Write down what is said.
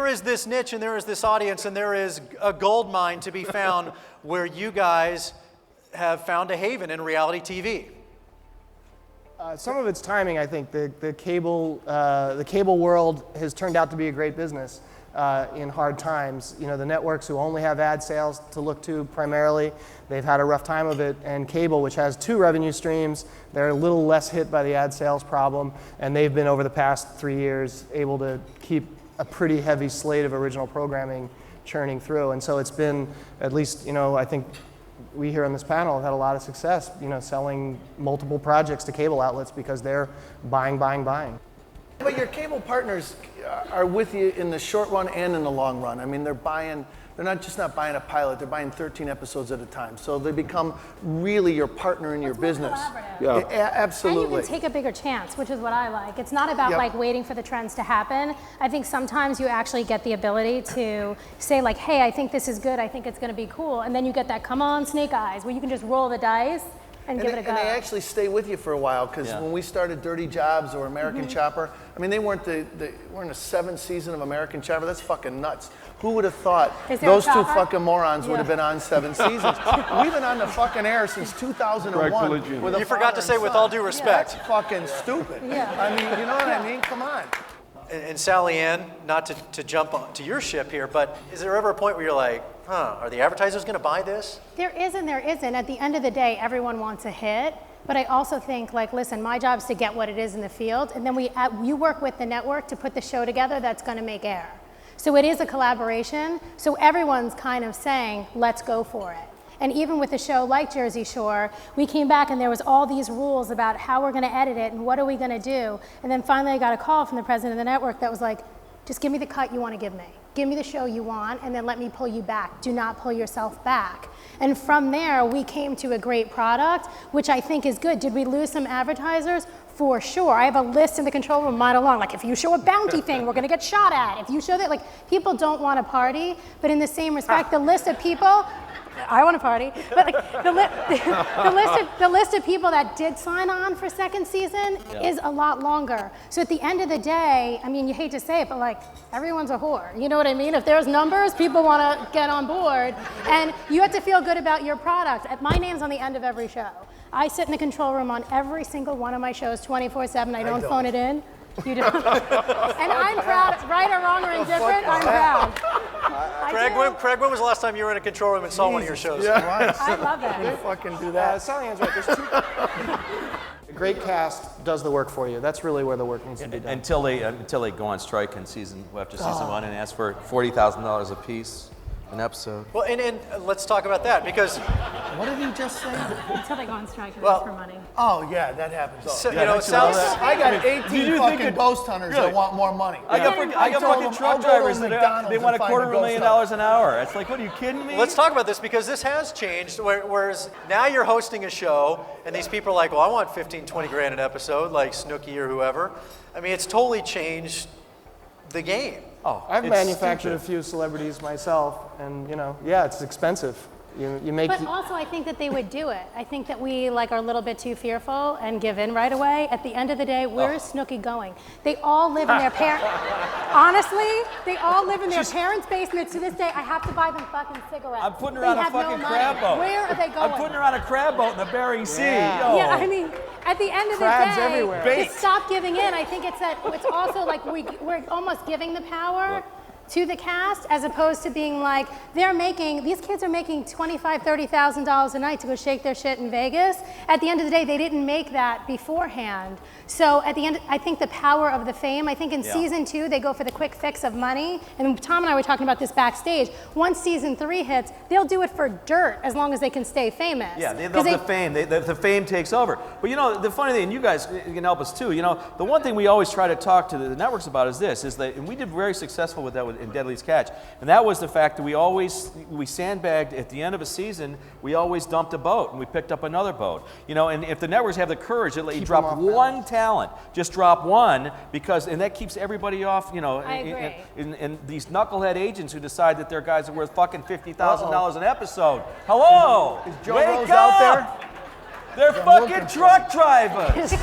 is this niche and there is this audience and there is a gold mine to be found where you guys have found a haven in reality TV. Some of it's timing, I think. The cable world has turned out to be a great business in hard times. You know, the networks who only have ad sales to look to primarily, they've had a rough time of it. And cable, which has 2 revenue streams, they're a little less hit by the ad sales problem. And they've been, over the past 3 years, able to keep a pretty heavy slate of original programming churning through. And so it's been, at least, you know, I think we here on this panel have had a lot of success, you know, selling multiple projects to cable outlets because they're buying. But your cable partners are with you in the short run and in the long run. I mean, they're not buying a pilot, they're buying 13 episodes at a time. So they become really your partner in your business. Yeah. Absolutely. And you can take a bigger chance, which is what I like. It's not about like waiting for the trends to happen. I think sometimes you actually get the ability to say like, hey, I think this is good, I think it's gonna be cool. And then you get that come on snake eyes where you can just roll the dice and give it a go. And they actually stay with you for a while, because when we started Dirty Jobs or American Chopper, I mean, they weren't we're in the 7th season of American Chopper. That's fucking nuts. Who would have thought those 2 fucking morons would have been on 7 seasons? We've been on the fucking air since 2001. With you forgot to say with all due respect. That's fucking stupid. I mean, you know what I mean? Come on. And Sally Ann, not to jump onto your ship here, but is there ever a point where you're like, are the advertisers going to buy this? There is and there isn't. At the end of the day, everyone wants a hit. But I also think, like, listen, my job is to get what it is in the field, and then you work with the network to put the show together that's going to make air. So it is a collaboration. So everyone's kind of saying, let's go for it. And even with a show like Jersey Shore, we came back and there was all these rules about how we're going to edit it and what are we going to do. And then finally I got a call from the president of the network that was like, just give me the cut you want to give me. Give me the show you want and then let me pull you back. Do not pull yourself back. And from there, we came to a great product, which I think is good. Did we lose some advertisers? For sure. I have a list in the control room mile long. Like, if you show a bounty thing, we're going to get shot at. If you show that, like, people don't want to party, but in the same respect, the list of people, I want to party, but like, the list of people that did sign on for 2nd season is a lot longer. So at the end of the day, I mean, you hate to say it, but like, everyone's a whore. You know what I mean? If there's numbers, people want to get on board, and you have to feel good about your product. My name's on the end of every show. I sit in the control room on every single one of my shows 24/7. I don't phone it in. You don't. And I'm proud, right or wrong or indifferent, I'm proud. Craig, when was the last time you were in a control room and saw one of your shows? I love that. You fucking do that. Sally Ann's right. A great cast does the work for you. That's really where the work needs to be done. Until they go on strike after season 1 and ask for $40,000 a piece an episode. Well, and let's talk about that, because What did he just say? Until they go on strike and ask for money. Oh yeah, that happens. so, you know, Sally, I got 18 fucking ghost hunters that want more money. I got fucking truck drivers that they want $250,000 an hour. It's like, what, are you kidding me? let's talk about this, because this has changed, whereas now you're hosting a show and these people are like, well, I want 15, 20 grand an episode, like Snooki or whoever. I mean, it's totally changed the game. Oh, I've manufactured a few celebrities myself, and you know, it's expensive. You make. But also, I think that they would do it. I think that we like are a little bit too fearful and give in right away. At the end of the day, where is Snooki going? They all live in their parents. Honestly, they all live in their parents' basements. To this day, I have to buy them fucking cigarettes. I'm putting her on a fucking crab boat. Where are they going? I'm putting her on a crab boat in the Bering Sea. Yeah, I mean, at the end of the day, everywhere. to stop giving in. I think it's also like we're almost giving the power to the cast, as opposed to being like, these kids are making $25,000, $30,000 a night to go shake their shit in Vegas. At the end of the day, they didn't make that beforehand. So at the end, I think the power of the fame, I think in season 2, they go for the quick fix of money. And Tom and I were talking about this backstage. Once season 3 hits, they'll do it for dirt as long as they can stay famous. Yeah, they love the fame. The fame takes over. But you know, the funny thing, and you guys can help us too, you know, the one thing we always try to talk to the networks about is this, and we did very successful with that in Deadliest Catch. And that was the fact that we sandbagged at the end of a season, we always dumped a boat and we picked up another boat. You know, and if the networks have the courage to let you drop one talent, just drop one, and that keeps everybody off, you know, I agree. and these knucklehead agents who decide that their guys are worth fucking $50,000 an episode. Hello! Is Joe Wake Rose up! out there? They're fucking truck drivers!